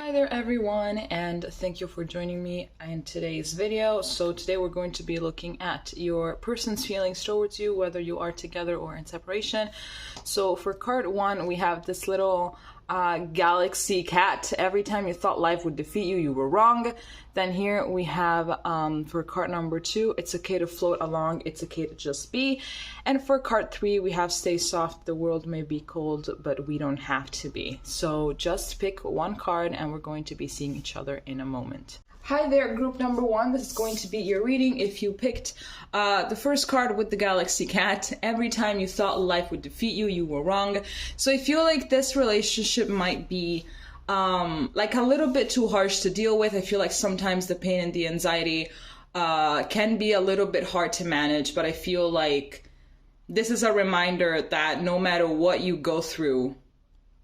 Hi there everyone, and thank you for joining me in today's video. So today we're going to be looking at your person's feelings towards you, whether you are together or in separation. So for card one, we have this little galaxy cat. Every time you thought life would defeat you, you were wrong. Then here we have for card number two, it's okay to float along, it's okay to just be. And for card three, we have stay soft, the world may be cold, but we don't have to be. So just pick one card and we're going to be seeing each other in a moment. Hi there, group number one. This is going to be your reading. If you picked the first card with the galaxy cat, every time you thought life would defeat you, you were wrong. So I feel like this relationship might be like a little bit too harsh to deal with. I feel like sometimes the pain and the anxiety can be a little bit hard to manage, but I feel like this is a reminder that no matter what you go through,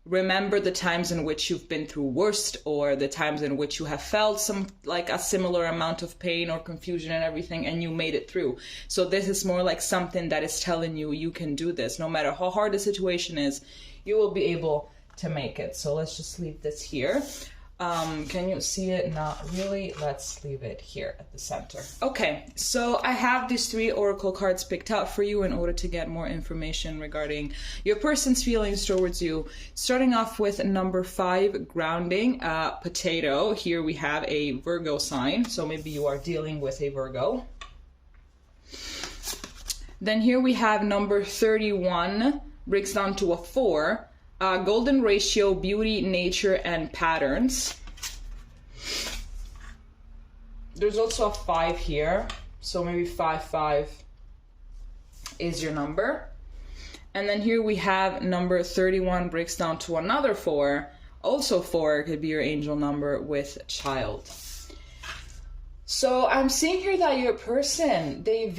remember the times in which you've been through worst, or the times in which you have felt some like a similar amount of pain or confusion and everything, and you made it through. So this is more like something that is telling you you can do this. No matter how hard the situation is, you will be able to make it. So let's just leave this here. Can you see it? Not really. Let's leave it here at the center. Okay, so I have these three oracle cards picked out for you in order to get more information regarding your person's feelings towards you. Starting off with number 5, grounding, potato. Here we have a Virgo sign, so maybe you are dealing with a Virgo. Then here we have number 31, breaks down to a 4. Golden ratio, beauty, nature, and patterns. There's also a 5 here, so maybe 5 is your number. And then here we have number 31, breaks down to another 4. Also 4 could be your angel number with child. So I'm seeing here that your person, they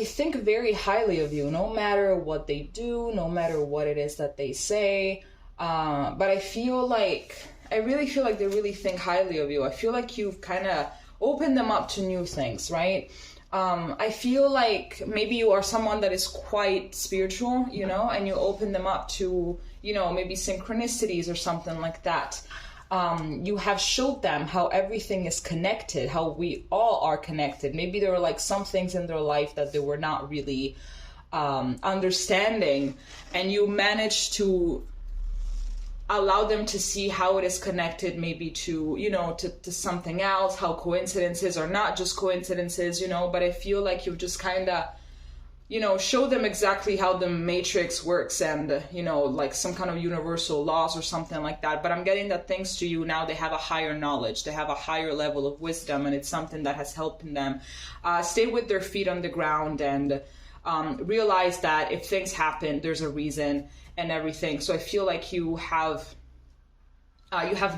think very highly of you, no matter what they do, no matter what it is that they say. But I really feel like they really think highly of you. I feel like you've kind of opened them up to new things, right? I feel like maybe you are someone that is quite spiritual, and you open them up to, maybe synchronicities or something like that. You have showed them how everything is connected, how we all are connected. Maybe there were like some things in their life that they were not really understanding, and you managed to allow them to see how it is connected, maybe to, to something else, how coincidences are not just coincidences, but I feel like you've just kind of, show them exactly how the matrix works and, like some kind of universal laws or something like that. But I'm getting that thanks to you now, they have a higher knowledge, they have a higher level of wisdom, and it's something that has helped them stay with their feet on the ground and realize that if things happen, there's a reason and everything. So I feel like you have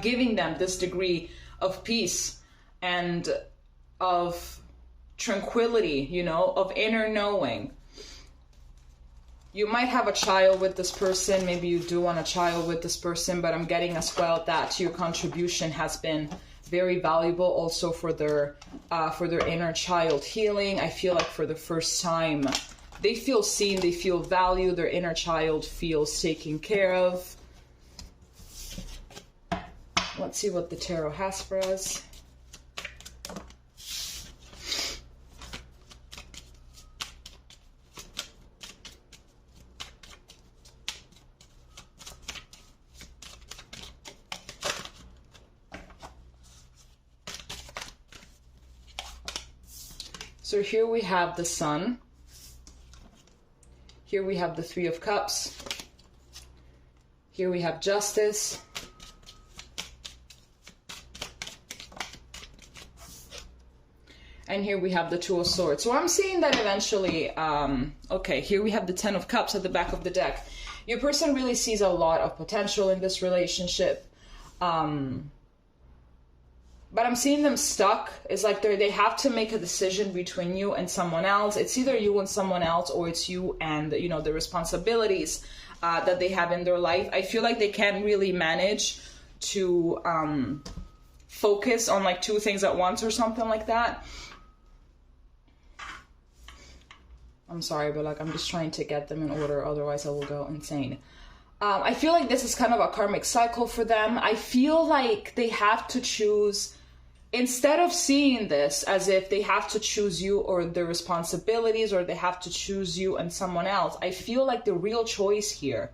given them this degree of peace and of tranquility, of inner knowing. You might have a child with this person. Maybe you do want a child with this person, but I'm getting as well that your contribution has been very valuable also for their inner child healing. I feel like for the first time, they feel seen, they feel valued, their inner child feels taken care of. Let's see what the tarot has for us. So here we have the Sun. Here we have the 3 of Cups. Here we have Justice. And here we have the 2 of Swords. So I'm seeing that eventually, okay, here we have the 10 of Cups at the back of the deck. Your person really sees a lot of potential in this relationship. But I'm seeing them stuck. It's like they have to make a decision between you and someone else. It's either you and someone else, or it's you and, the responsibilities that they have in their life. I feel like they can't really manage to focus on like 2 things at once or something like that. I'm sorry, but like I'm just trying to get them in order. Otherwise I will go insane. I feel like this is kind of a karmic cycle for them. I feel like they have to choose, instead of seeing this as if they have to choose you or their responsibilities, or they have to choose you and someone else, I feel like the real choice here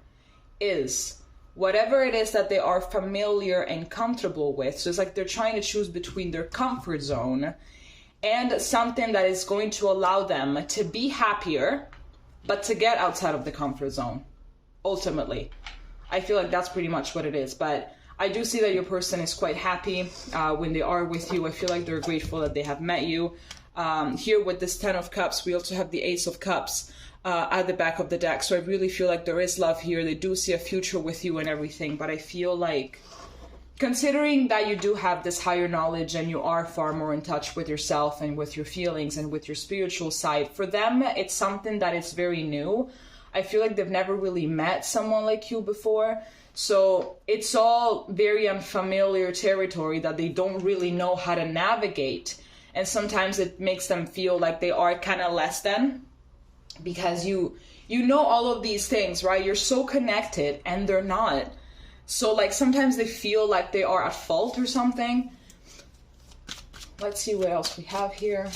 is whatever it is that they are familiar and comfortable with. So it's like they're trying to choose between their comfort zone and something that is going to allow them to be happier, but to get outside of the comfort zone. Ultimately, I feel like that's pretty much what it is. But I do see that your person is quite happy when they are with you. I feel like they're grateful that they have met you. Here with this 10 of Cups, we also have the Ace of Cups at the back of the deck. So I really feel like there is love here. They do see a future with you and everything. But I feel like, considering that you do have this higher knowledge and you are far more in touch with yourself and with your feelings and with your spiritual side, for them, it's something that is very new. I feel like they've never really met someone like you before. So it's all very unfamiliar territory that they don't really know how to navigate. And sometimes it makes them feel like they are kind of less than, because you know all of these things, right? You're so connected and they're not. So like sometimes they feel like they are at fault or something. Let's see what else we have here.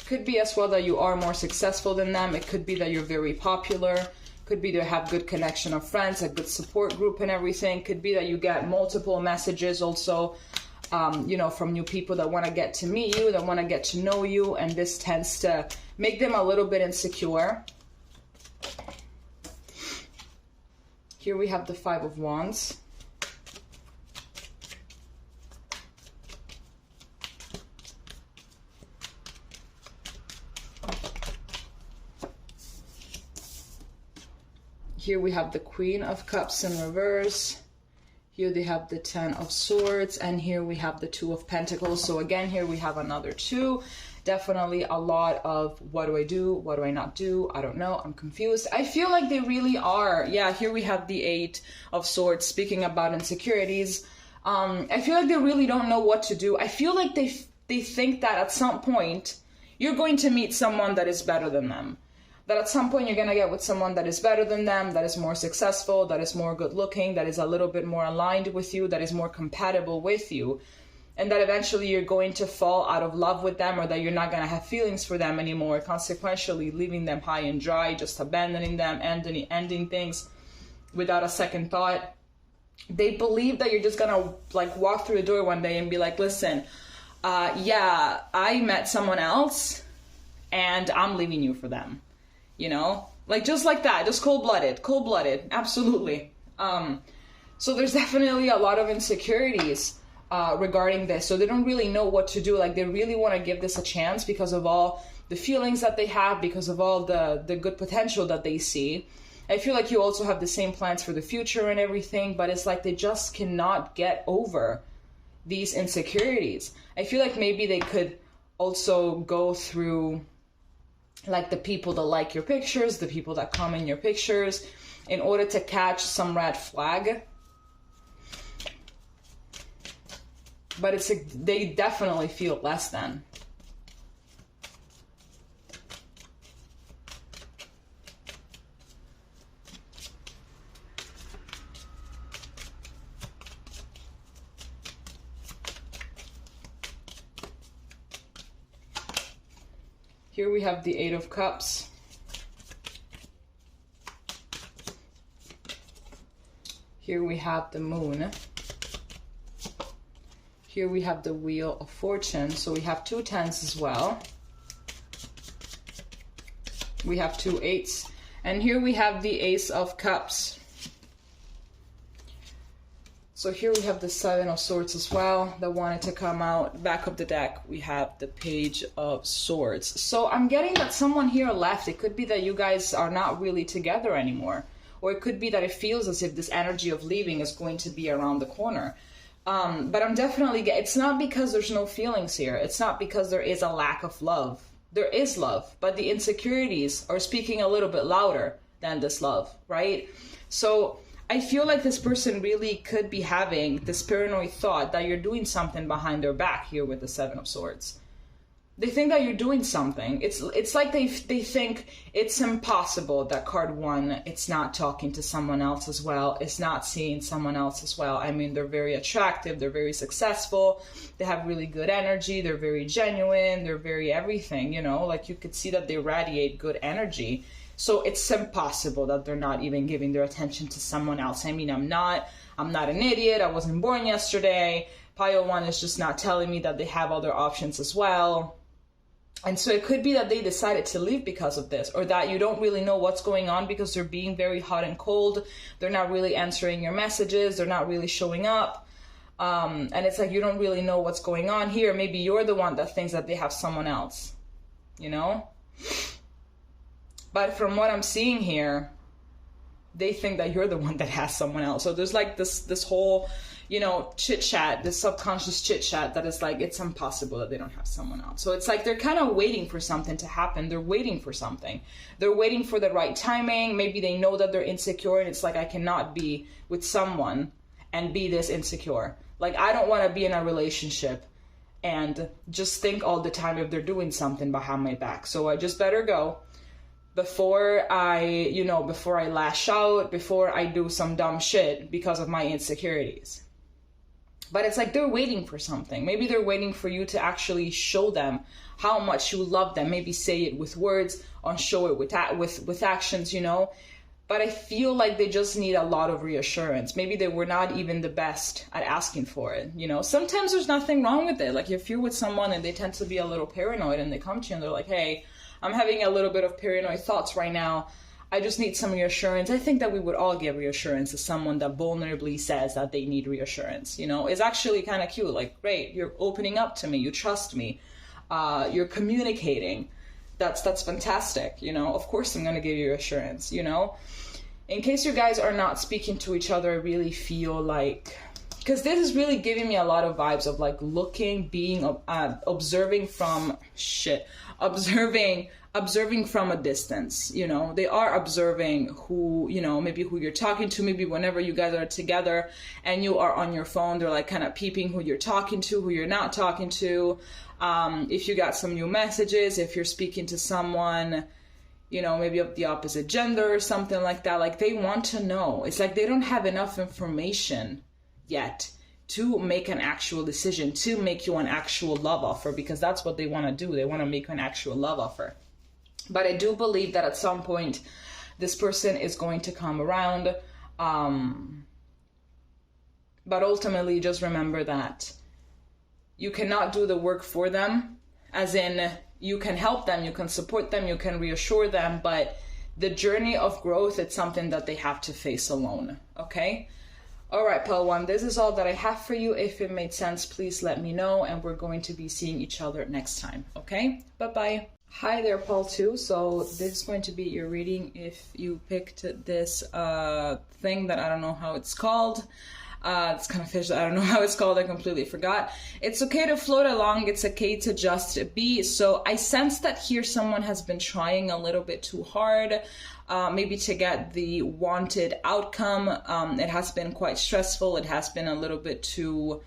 Could be as well that you are more successful than them. It could be that you're very popular. Could be to have good connection of friends, a good support group and everything. Could be that you get multiple messages also, you know, from new people that want to get to meet you, that want to get to know you. And this tends to make them a little bit insecure. Here we have the 5 of Wands. Here we have the Queen of Cups in reverse. Here they have the 10 of Swords, and here we have the 2 of Pentacles. So again, here we have another 2. Definitely a lot of what do I do? What do I not do? I don't know. I'm confused. I feel like they really are. Yeah, here we have the 8 of Swords, speaking about insecurities. I feel like they really don't know what to do. I feel like they think that at some point you're going to meet someone that is better than them. That at some point you're going to get with someone that is better than them, that is more successful, that is more good looking, that is a little bit more aligned with you, that is more compatible with you. And that eventually you're going to fall out of love with them, or that you're not going to have feelings for them anymore, consequentially leaving them high and dry, just abandoning them, ending things without a second thought. They believe that you're just going to like walk through the door one day and be like, listen, yeah, I met someone else and I'm leaving you for them. You know, like just like that, just cold-blooded, absolutely. So there's definitely a lot of insecurities regarding this. So they don't really know what to do. Like they really want to give this a chance because of all the feelings that they have, because of all the good potential that they see. I feel like you also have the same plans for the future and everything, but it's like they just cannot get over these insecurities. I feel like maybe they could also go through like the people that like your pictures, the people that comment your pictures, in order to catch some red flag. But it's they definitely feel less than. Here we have the 8 of Cups. Here we have the Moon. Here we have the Wheel of Fortune. So we have 2 10s as well. We have 2 8s. And here we have the Ace of Cups. So here we have the 7 of Swords as well that wanted to come out. Back of the deck, we have the Page of Swords. So I'm getting that someone here left. It could be that you guys are not really together anymore. Or it could be that it feels as if this energy of leaving is going to be around the corner. But I'm definitely, it's not because there's no feelings here. It's not because there is a lack of love. There is love, but the insecurities are speaking a little bit louder than this love, right? So I feel like this person really could be having this paranoid thought that you're doing something behind their back here with the 7 of Swords. They think that you're doing something. It's like they think it's impossible that card 1, it's not talking to someone else as well, it's not seeing someone else as well. I mean, they're very attractive, they're very successful, they have really good energy, they're very genuine, they're very everything, you know, like you could see that they radiate good energy. So it's impossible that they're not even giving their attention to someone else. I mean, I'm not an idiot, I wasn't born yesterday. Pile 1 is just not telling me that they have other options as well. And so it could be that they decided to leave because of this, or that you don't really know what's going on because they're being very hot and cold. They're not really answering your messages. They're not really showing up. And it's like you don't really know what's going on here. Maybe you're the one that thinks that they have someone else, you know? But from what I'm seeing here, they think that you're the one that has someone else. So there's like this whole, you know, chit chat, this subconscious chit chat that is like, it's impossible that they don't have someone else. So it's like they're kind of waiting for something to happen. They're waiting for something. They're waiting for the right timing. Maybe they know that they're insecure and it's like, I cannot be with someone and be this insecure. Like, I don't want to be in a relationship and just think all the time if they're doing something behind my back. So I just better go before I lash out, before I do some dumb shit because of my insecurities. But it's like they're waiting for something. Maybe they're waiting for you to actually show them how much you love them. Maybe say it with words or show it with actions, you know. But I feel like they just need a lot of reassurance. Maybe they were not even the best at asking for it, you know. Sometimes there's nothing wrong with it. Like if you're with someone and they tend to be a little paranoid and they come to you and they're like, hey, I'm having a little bit of paranoid thoughts right now. I just need some reassurance. I think that we would all give reassurance to someone that vulnerably says that they need reassurance, you know. It's actually kind of cute. Like, great, you're opening up to me. You trust me. You're communicating. That's fantastic, you know. Of course I'm going to give you reassurance, you know. In case you guys are not speaking to each other, I really feel like, because this is really giving me a lot of vibes of like looking, being, observing from a distance, you know. They are observing who, you know, maybe who you're talking to, maybe whenever you guys are together and you are on your phone, they're like kind of peeping who you're talking to, who you're not talking to. If you got some new messages, if you're speaking to someone, you know, maybe of the opposite gender or something like that, like they want to know. It's like they don't have enough information yet to make an actual decision, to make you an actual love offer, because that's what they want to do. They want to make an actual love offer. But I do believe that at some point, this person is going to come around. But ultimately, just remember that you cannot do the work for them, as in you can help them, you can support them, you can reassure them, but the journey of growth, it's something that they have to face alone, okay? All right, Pile 1, this is all that I have for you. If it made sense, please let me know, and we're going to be seeing each other next time, okay? Bye-bye. Hi there, Pile 2. So this is going to be your reading if you picked this thing that I don't know how it's called. It's kind of fish. I don't know how it's called. I completely forgot. It's okay to float along. It's okay to just be. So I sense that here someone has been trying a little bit too hard, maybe to get the wanted outcome. It has been quite stressful. It has been a little bit too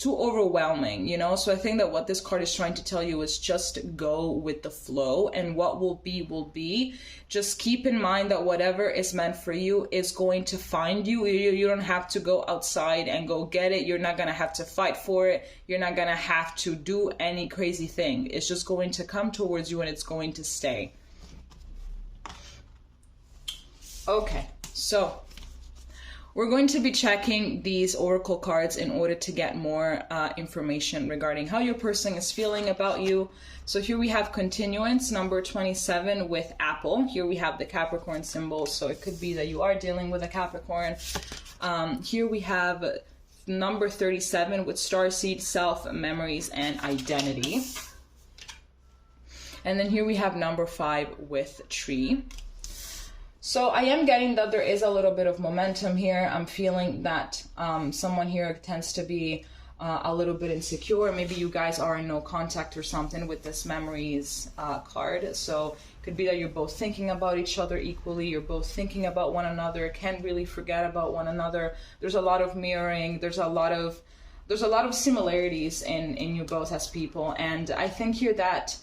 overwhelming, you know. So I think that what this card is trying to tell you is just go with the flow, and what will be. Just keep in mind that whatever is meant for you is going to find you. You don't have to go outside and go get it. You're not going to have to fight for it. You're not going to have to do any crazy thing. It's just going to come towards you and it's going to stay. Okay, so we're going to be checking these oracle cards in order to get more information regarding how your person is feeling about you. So here we have continuance, number 27 with apple. Here we have the Capricorn symbol, so it could be that you are dealing with a Capricorn. Here we have number 37 with starseed, self, memories, and identity. And then here we have number 5 with tree. So I am getting that there is a little bit of momentum here. I'm feeling that someone here tends to be a little bit insecure. Maybe you guys are in no contact or something with this memories card. So it could be that you're both thinking about each other equally. You're both thinking about one another, can't really forget about one another. There's a lot of mirroring. There's a lot of there's a lot of similarities in you both as people. And I think here that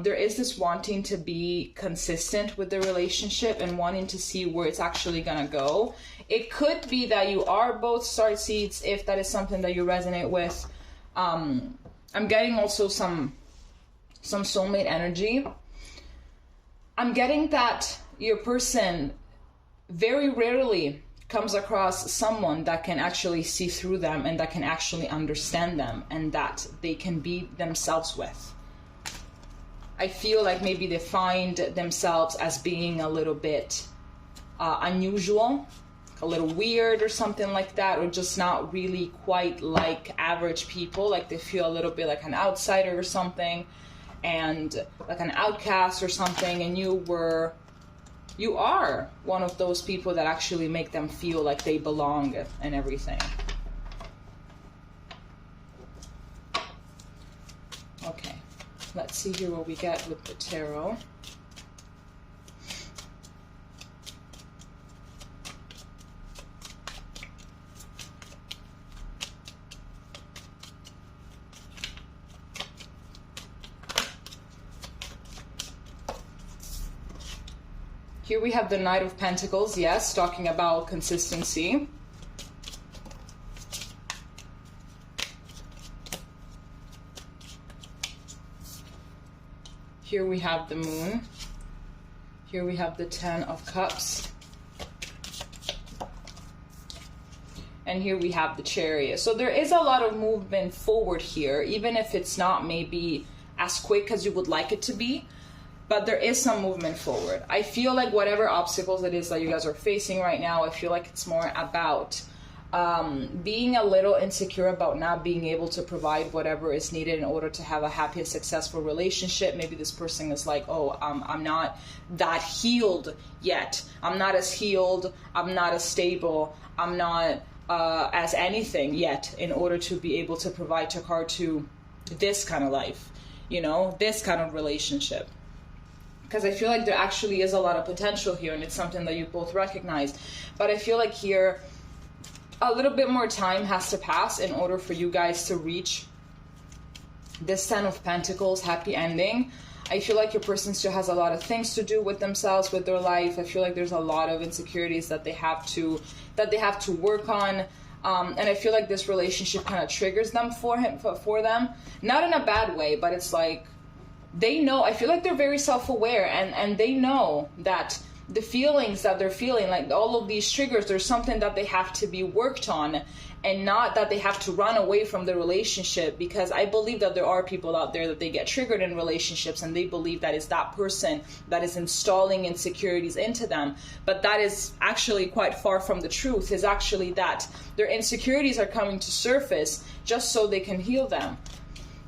there is this wanting to be consistent with the relationship and wanting to see where it's actually gonna go. It could be that you are both starseeds, if that is something that you resonate with. I'm getting also some soulmate energy. I'm getting that your person very rarely comes across someone that can actually see through them and that can actually understand them and that they can be themselves with. I feel like maybe they find themselves as being a little bit unusual, a little weird or something like that, or just not really quite like average people. Like they feel a little bit like an outsider or something, and like an outcast or something, and you are one of those people that actually make them feel like they belong and everything. Okay, let's see here what we get with the tarot. Here we have the Knight of Pentacles, yes, talking about consistency. Here we have the Moon. Here we have the Ten of Cups. And here we have the Chariot. So there is a lot of movement forward here, even if it's not maybe as quick as you would like it to be. But there is some movement forward. I feel like whatever obstacles it is that you guys are facing right now, I feel like it's more about being a little insecure about not being able to provide whatever is needed in order to have a happy and successful relationship. Maybe this person is like, oh, I'm not that healed yet. I'm not as healed. I'm not as stable. I'm not as anything yet in order to be able to provide to this kind of life, you know, this kind of relationship. Because I feel like there actually is a lot of potential here, and it's something that you both recognize. But I feel like here, a little bit more time has to pass in order for you guys to reach this Ten of Pentacles happy ending. I feel like your person still has a lot of things to do with themselves, with their life. I feel like there's a lot of insecurities that they have to work on. And I feel like this relationship kind of triggers them for them. Not in a bad way, but it's like, they know, I feel like they're very self-aware, and they know that the feelings that they're feeling, like all of these triggers, there's something that they have to be worked on, and not that they have to run away from the relationship. Because I believe that there are people out there that they get triggered in relationships and they believe that it's that person that is installing insecurities into them. But that is actually quite far from the truth. Is actually that their insecurities are coming to surface just so they can heal them.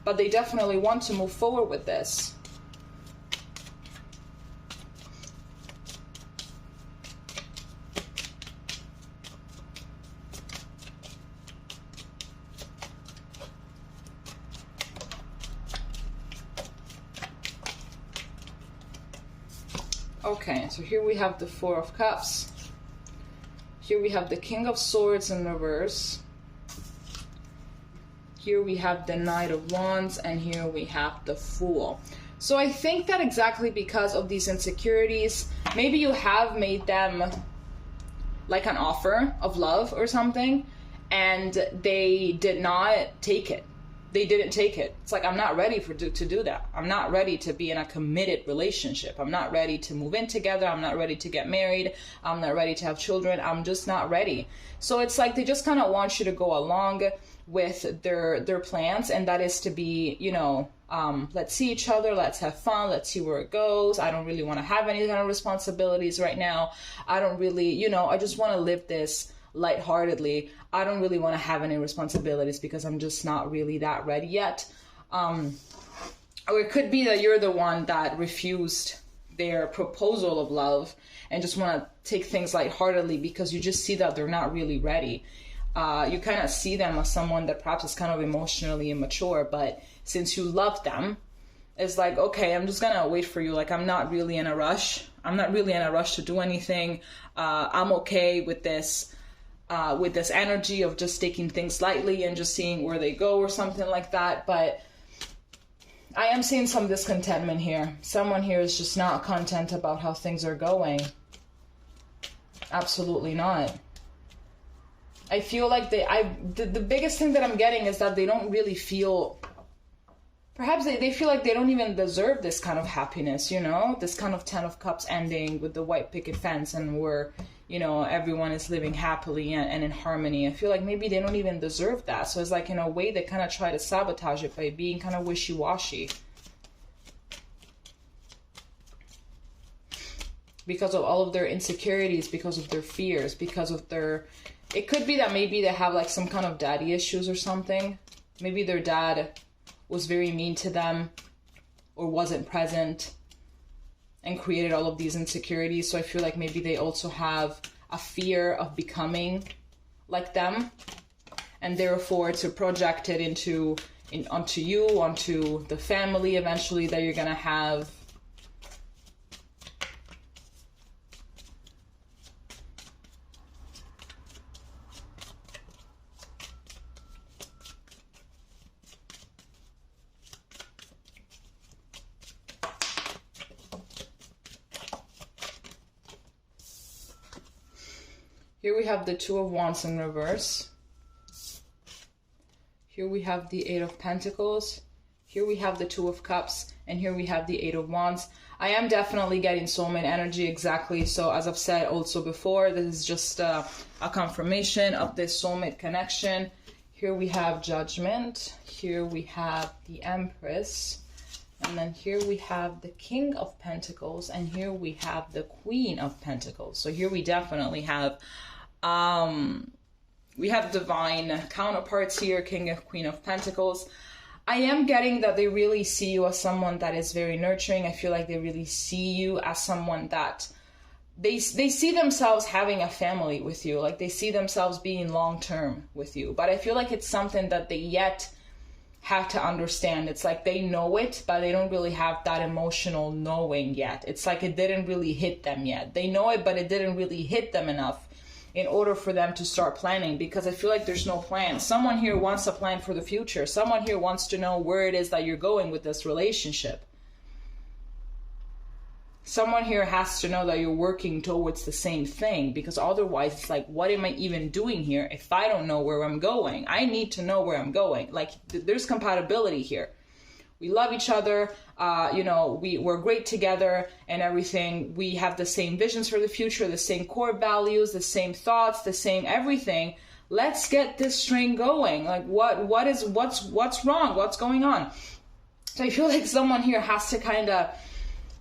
But they definitely want to move forward with this. Okay, so here we have the Four of Cups. Here we have the King of Swords in reverse. Here we have the Knight of Wands, and here we have the Fool. So I think that exactly because of these insecurities, maybe you have made them like an offer of love or something, and they did not take it. They didn't take it. It's like, I'm not ready to do that. I'm not ready to be in a committed relationship. I'm not ready to move in together. I'm not ready to get married. I'm not ready to have children. I'm just not ready. So it's like they just kind of want you to go along with their plans, and that is to be, you know, let's see each other, let's have fun, let's see where it goes. I don't really want to have any kind of responsibilities right now. I don't really, you know, I just want to live this lightheartedly. I don't really want to have any responsibilities because I'm just not really that ready yet. Or it could be that you're the one that refused their proposal of love and just want to take things lightheartedly because you just see that they're not really ready. You kind of see them as someone that perhaps is kind of emotionally immature, but since you love them, it's like, okay, I'm just gonna wait for you. Like, I'm not really in a rush. I'm not really in a rush to do anything. I'm okay with this with this energy of just taking things lightly and just seeing where they go or something like that. But I am seeing some discontentment here. Someone here is just not content about how things are going. Absolutely not. I feel like the biggest thing that I'm getting is that they don't really feel, perhaps they feel like they don't even deserve this kind of happiness, you know, this kind of 10 of Cups ending with the white picket fence and where, you know, everyone is living happily and in harmony. I feel like maybe they don't even deserve that. So it's like, in a way, they kind of try to sabotage it by being kind of wishy-washy. Because of all of their insecurities, because of their fears, because of their... It could be that maybe they have like some kind of daddy issues or something. Maybe their dad was very mean to them or wasn't present and created all of these insecurities. So I feel like maybe they also have a fear of becoming like them, and therefore to project it onto you, onto the family eventually that you're gonna have. Here we have the Two of Wands in reverse. Here we have the Eight of Pentacles. Here we have the Two of Cups. And here we have the Eight of Wands. I am definitely getting soulmate energy, exactly. So as I've said also before, this is just a confirmation of this soulmate connection. Here we have Judgment. Here we have the Empress. And then here we have the King of Pentacles. And here we have the Queen of Pentacles. So here we definitely have... we have divine counterparts here, King of Queen of Pentacles. I am getting that they really see you as someone that is very nurturing. I feel like they really see you as someone that they see themselves having a family with you. Like they see themselves being long-term with you. But I feel like it's something that they yet have to understand. It's like they know it, but they don't really have that emotional knowing yet. It's like it didn't really hit them yet. They know it, but it didn't really hit them enough in order for them to start planning, because I feel like there's no plan. Someone here wants a plan for the future. Someone here wants to know where it is that you're going with this relationship. Someone here has to know that you're working towards the same thing, because otherwise it's like, what am I even doing here if I don't know where I'm going? I need to know where I'm going. Like there's compatibility here. We love each other, you know, we're great together and everything. We have the same visions for the future, the same core values, the same thoughts, the same everything. Let's get this string going. Like what's wrong? What's going on? So I feel like someone here has to kind of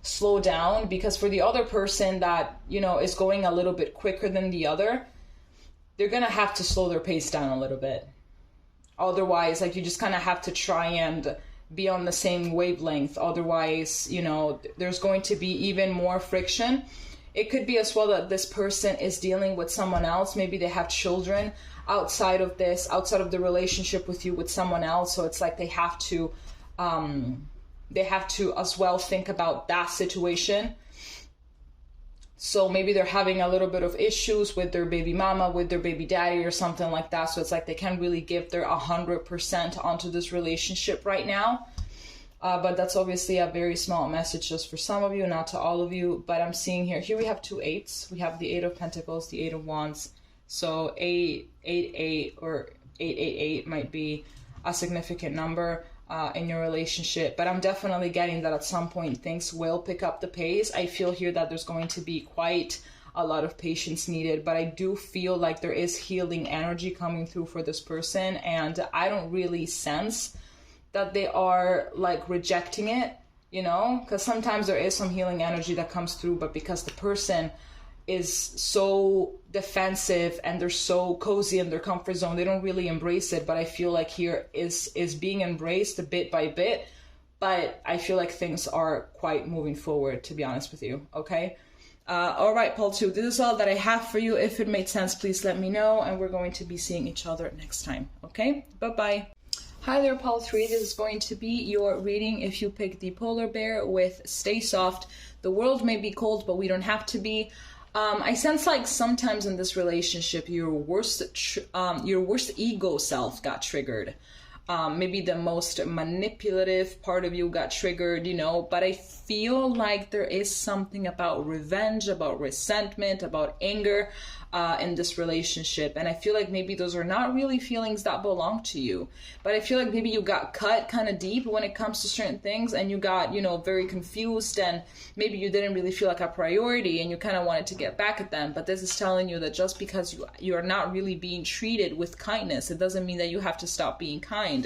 slow down, because for the other person that, you know, is going a little bit quicker than the other, they're going to have to slow their pace down a little bit. Otherwise, like you just kind of have to try and be on the same wavelength. Otherwise, you know, there's going to be even more friction. It could be as well that this person is dealing with someone else. Maybe they have children outside of this, outside of the relationship with you, with someone else. So it's like they have to as well think about that situation. So maybe they're having a little bit of issues with their baby mama, with their baby daddy or something like that. So it's like they can't really give their 100% onto this relationship right now. But that's obviously a very small message just for some of you, not to all of you. But I'm seeing here we have two eights. We have the Eight of Pentacles, the Eight of Wands. So 888 or 888 might be a significant number in your relationship. But I'm definitely getting that at some point things will pick up the pace. I feel here that there's going to be quite a lot of patience needed, but I do feel like there is healing energy coming through for this person, and I don't really sense that they are like rejecting it, you know, because sometimes there is some healing energy that comes through, but because the person is so defensive and they're so cozy in their comfort zone, they don't really embrace it. But I feel like here is being embraced bit by bit, but I feel like things are quite moving forward, to be honest with you. Okay. All right, Paul 2, this is all that I have for you. If it made sense, please let me know, and we're going to be seeing each other next time. Okay, bye-bye. Hi there, Paul 3. This is going to be your reading if you pick the polar bear with Stay Soft. The world may be cold, but we don't have to be. I sense like sometimes in this relationship, your worst ego self got triggered. Maybe the most manipulative part of you got triggered, you know, but I feel like there is something about revenge, about resentment, about anger in this relationship. And I feel like maybe those are not really feelings that belong to you. But I feel like maybe you got cut kind of deep when it comes to certain things, and you got, you know, very confused, and maybe you didn't really feel like a priority and you kind of wanted to get back at them. But this is telling you that just because you are not really being treated with kindness, it doesn't mean that you have to stop being kind.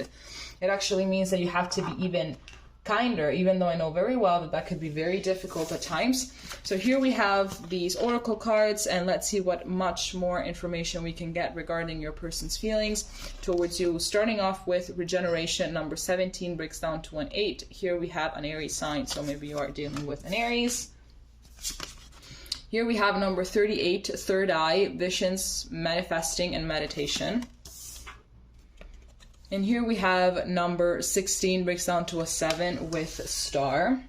It actually means that you have to be even kinder, even though I know very well that that could be very difficult at times. So here we have these oracle cards, and let's see what much more information we can get regarding your person's feelings towards you. Starting off with regeneration, number 17 breaks down to an 8. Here we have an Aries sign, so maybe you are dealing with an Aries. Here we have number 38, third eye, visions, manifesting, and meditation. And here we have number 16 breaks down to a 7 with star.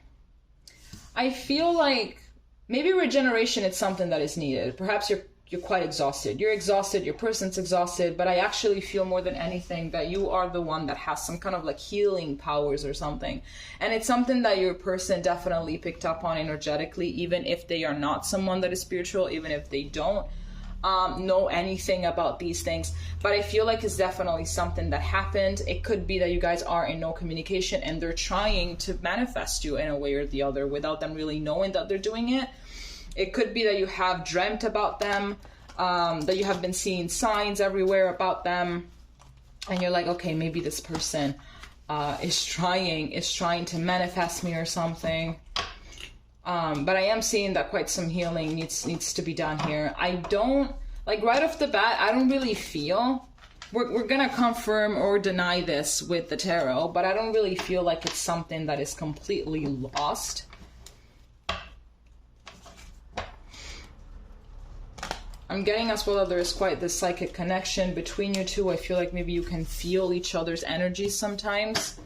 I feel like maybe regeneration is something that is needed. Perhaps you're quite exhausted. You're exhausted, your person's exhausted, but I actually feel more than anything that you are the one that has some kind of like healing powers or something. And it's something that your person definitely picked up on energetically, even if they are not someone that is spiritual, even if they don't know anything about these things. But I feel like it's definitely something that happened. It could be that you guys are in no communication and they're trying to manifest you in a way or the other without them really knowing that they're doing it. It could be that you have dreamt about them, that you have been seeing signs everywhere about them, and you're like, okay, maybe this person is trying to manifest me or something. But I am seeing that quite some healing needs to be done here. I don't, like right off the bat, I don't really feel, we're gonna confirm or deny this with the tarot, but I don't really feel like it's something that is completely lost. I'm getting as well that there is quite this psychic connection between you two. I feel like maybe you can feel each other's energies sometimes.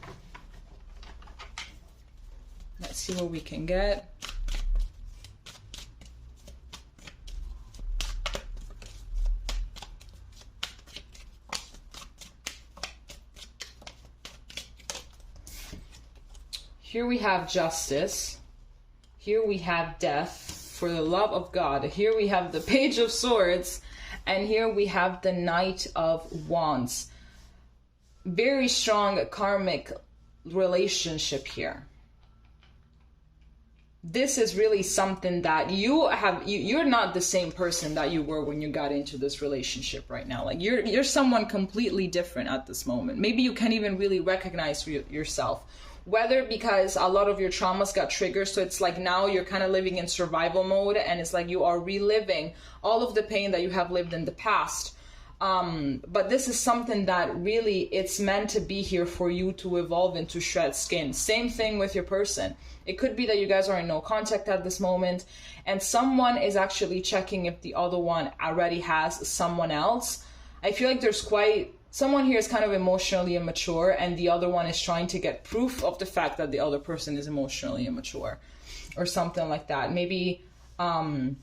Let's see what we can get. Here we have justice. Here we have death. For the love of God. Here we have the Page of Swords, and here we have the Knight of Wands. Very strong karmic relationship here. This is really something that you're not the same person that you were when you got into this relationship right now. Like you're someone completely different at this moment. Maybe you can't even really recognize yourself. Whether because a lot of your traumas got triggered, so it's like now you're kind of living in survival mode, and it's like you are reliving all of the pain that you have lived in the past. But this is something that really, it's meant to be here for you to evolve into shred skin. Same thing with your person. It could be that you guys are in no contact at this moment, and someone is actually checking if the other one already has someone else. I feel like there's someone here is kind of emotionally immature, and the other one is trying to get proof of the fact that the other person is emotionally immature or something like that. Maybe there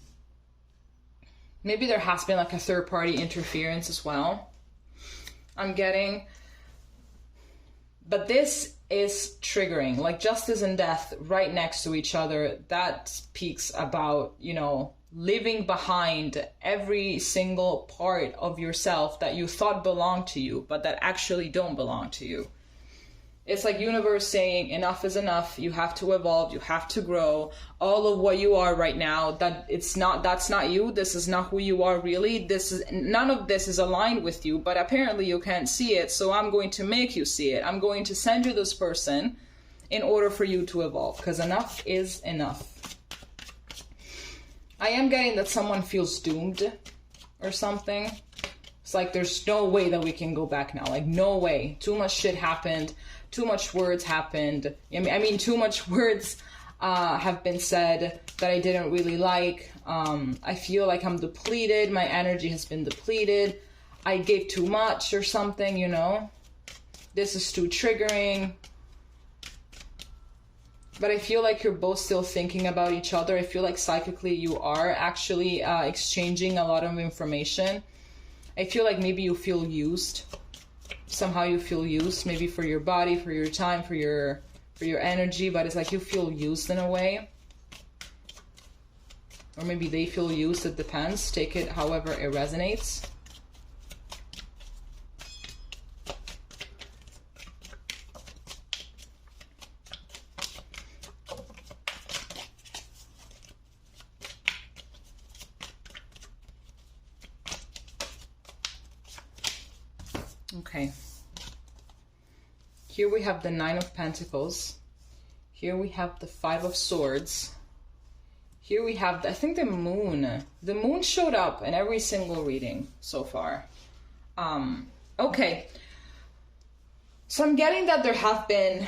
has been like a third party interference as well, I'm getting. But this is triggering, like justice and death right next to each other. That speaks about, you know, living behind every single part of yourself that you thought belonged to you, but that actually don't belong to you. It's like universe saying enough is enough. You have to evolve. You have to grow. All of what you are right now, that's not you. This is not who you are really. None of this is aligned with you, but apparently you can't see it. So I'm going to make you see it. I'm going to send you this person in order for you to evolve, because enough is enough. I am getting that someone feels doomed or something. It's like there's no way that we can go back now. Like no way. Too much shit happened. Too much words happened. I mean, too much words have been said that I didn't really like. I feel like I'm depleted. My energy has been depleted. I gave too much or something, you know. This is too triggering. But I feel like you're both still thinking about each other. I feel like psychically you are actually exchanging a lot of information. I feel like maybe you feel used. Somehow you feel used, maybe for your body, for your time, for your energy, but it's like you feel used in a way. Or maybe they feel used, it depends. Take it however it resonates. Okay. Here we have the Nine of Pentacles. Here we have the Five of Swords. Here we have, I think, the Moon. The Moon showed up in every single reading so far. Okay. So I'm getting that there have been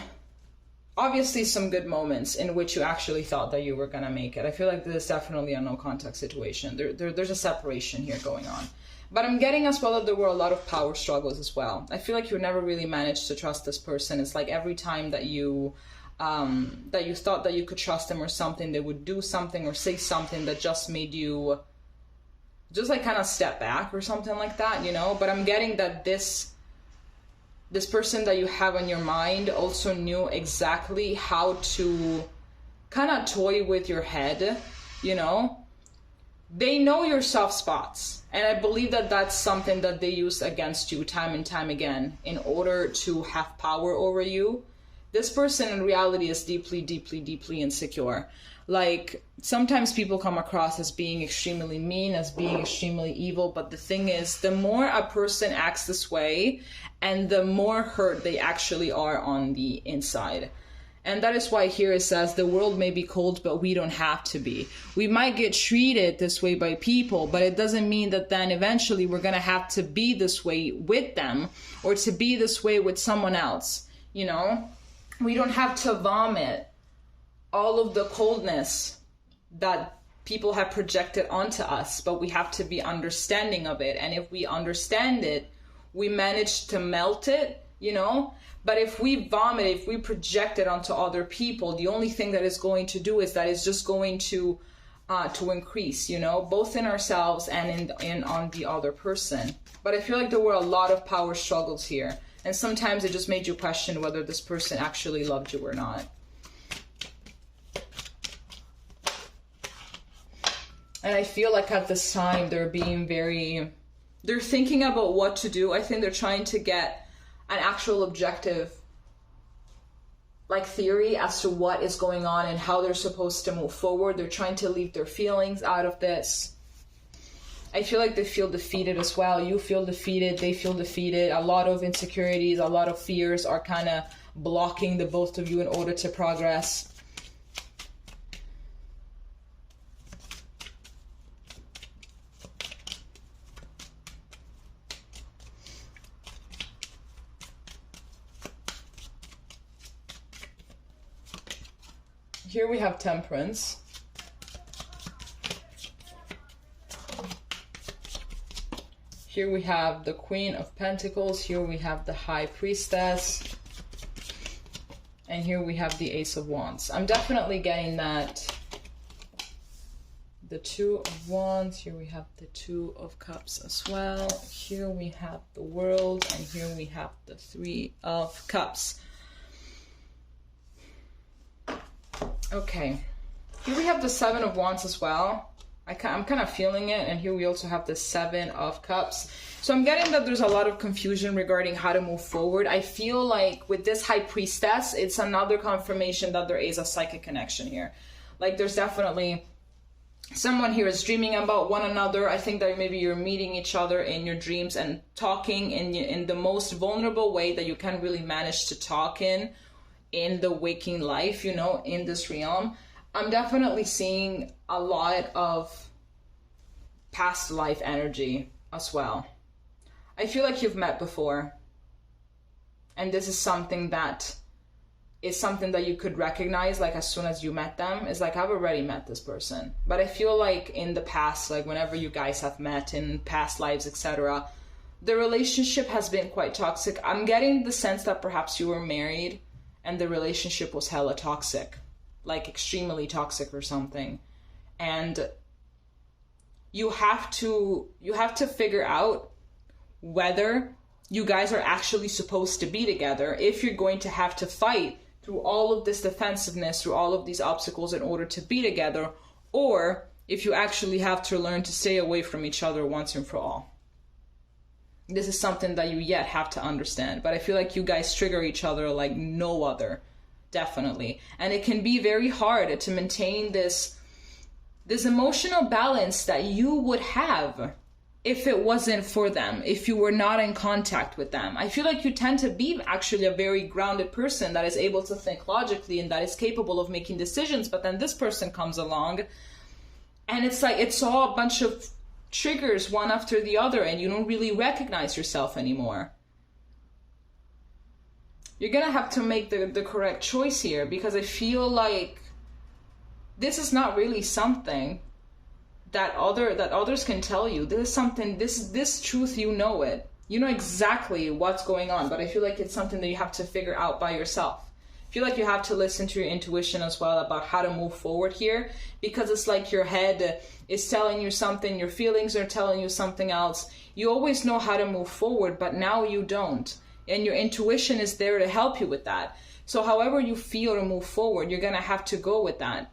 obviously some good moments in which you actually thought that you were going to make it. I feel like this is definitely a no contact situation. There's a separation here going on. But I'm getting as well that there were a lot of power struggles as well. I feel like you never really managed to trust this person. It's like every time that you thought that you could trust them or something, they would do something or say something that just made you just like kind of step back or something like that, you know? But I'm getting that this person that you have on your mind also knew exactly how to kind of toy with your head, you know? They know your soft spots, and I believe that that's something that they use against you time and time again in order to have power over you. This person in reality is deeply, deeply, deeply insecure. Like, sometimes people come across as being extremely mean, as being extremely evil, but the thing is, the more a person acts this way, and the more hurt they actually are on the inside. And that is why here it says, the world may be cold, but we don't have to be. We might get treated this way by people, but it doesn't mean that then eventually we're going to have to be this way with them or to be this way with someone else. You know, we don't have to vomit all of the coldness that people have projected onto us, but we have to be understanding of it. And if we understand it, we manage to melt it, you know. But if we vomit, if we project it onto other people, the only thing that it's going to do is that it's just going to increase, you know, both in ourselves and in on the other person. But I feel like there were a lot of power struggles here. And sometimes it just made you question whether this person actually loved you or not. And I feel like at this time they're thinking about what to do. I think they're trying to get an actual objective, like theory as to what is going on and how they're supposed to move forward. They're trying to leave their feelings out of this. I feel like they feel defeated as well. You feel defeated, they feel defeated. A lot of insecurities, a lot of fears are kind of blocking the both of you in order to progress. Here we have Temperance. Here we have the Queen of Pentacles. Here we have the High Priestess. And here we have the Ace of Wands. I'm definitely getting that. The Two of Wands. Here we have the Two of Cups as well. Here we have the World. And here we have the Three of Cups. Okay, here we have the Seven of Wands as well. I'm kind of feeling it. And here we also have the Seven of Cups. So I'm getting that there's a lot of confusion regarding how to move forward. I feel like with this High Priestess, it's another confirmation that there is a psychic connection here. Like there's definitely someone here is dreaming about one another. I think that maybe you're meeting each other in your dreams and talking in the most vulnerable way that you can really manage to talk in the waking life, you know, in this realm. I'm definitely seeing a lot of past life energy as well. I feel like you've met before, and this is something that you could recognize like as soon as you met them. It's like, I've already met this person. But I feel like in the past, like whenever you guys have met in past lives, etc., the relationship has been quite toxic. I'm getting the sense that perhaps you were married and the relationship was hella toxic. like extremely toxic or something. And you have to figure out whether you guys are actually supposed to be together, if you're going to have to fight through all of this defensiveness, through all of these obstacles in order to be together, or if you actually have to learn to stay away from each other once and for all. This is something that you yet have to understand, but I feel like you guys trigger each other like no other, definitely. And it can be very hard to maintain this emotional balance that you would have if it wasn't for them, if you were not in contact with them. I feel like you tend to be actually a very grounded person that is able to think logically and that is capable of making decisions, but then this person comes along and it's like it's all a bunch of triggers one after the other and you don't really recognize yourself anymore. You're gonna have to make the correct choice here, because I feel like this is not really something that others can tell you. This is something, this truth, you know it. You know exactly what's going on, but I feel like it's something that you have to figure out by yourself. I feel like you have to listen to your intuition as well about how to move forward here, because it's like your head is telling you something, your feelings are telling you something else. You always know how to move forward, but now you don't. And your intuition is there to help you with that. So however you feel to move forward, you're gonna have to go with that.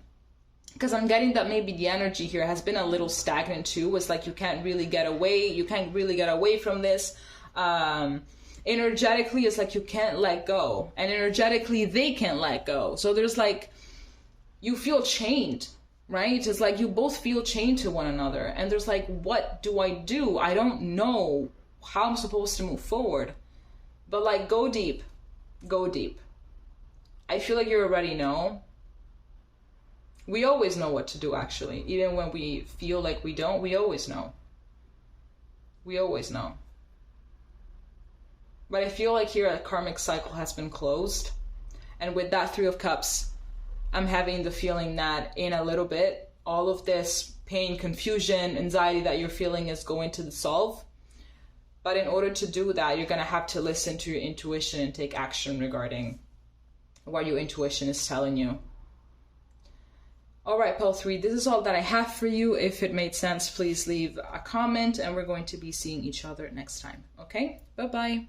Because I'm getting that maybe the energy here has been a little stagnant too. It's like you can't really get away from this. Energetically, it's like you can't let go. And energetically, they can't let go. So there's like, you feel chained, right? It's like you both feel chained to one another. And there's like, what do? I don't know how I'm supposed to move forward. But like, go deep. Go deep. I feel like you already know. We always know what to do, actually. Even when we feel like we don't, we always know. We always know. But I feel like here a karmic cycle has been closed. And with that Three of Cups, I'm having the feeling that in a little bit, all of this pain, confusion, anxiety that you're feeling is going to dissolve. But in order to do that, you're going to have to listen to your intuition and take action regarding what your intuition is telling you. All right, Pile 3, this is all that I have for you. If it made sense, please leave a comment and we're going to be seeing each other next time. Okay? Bye-bye.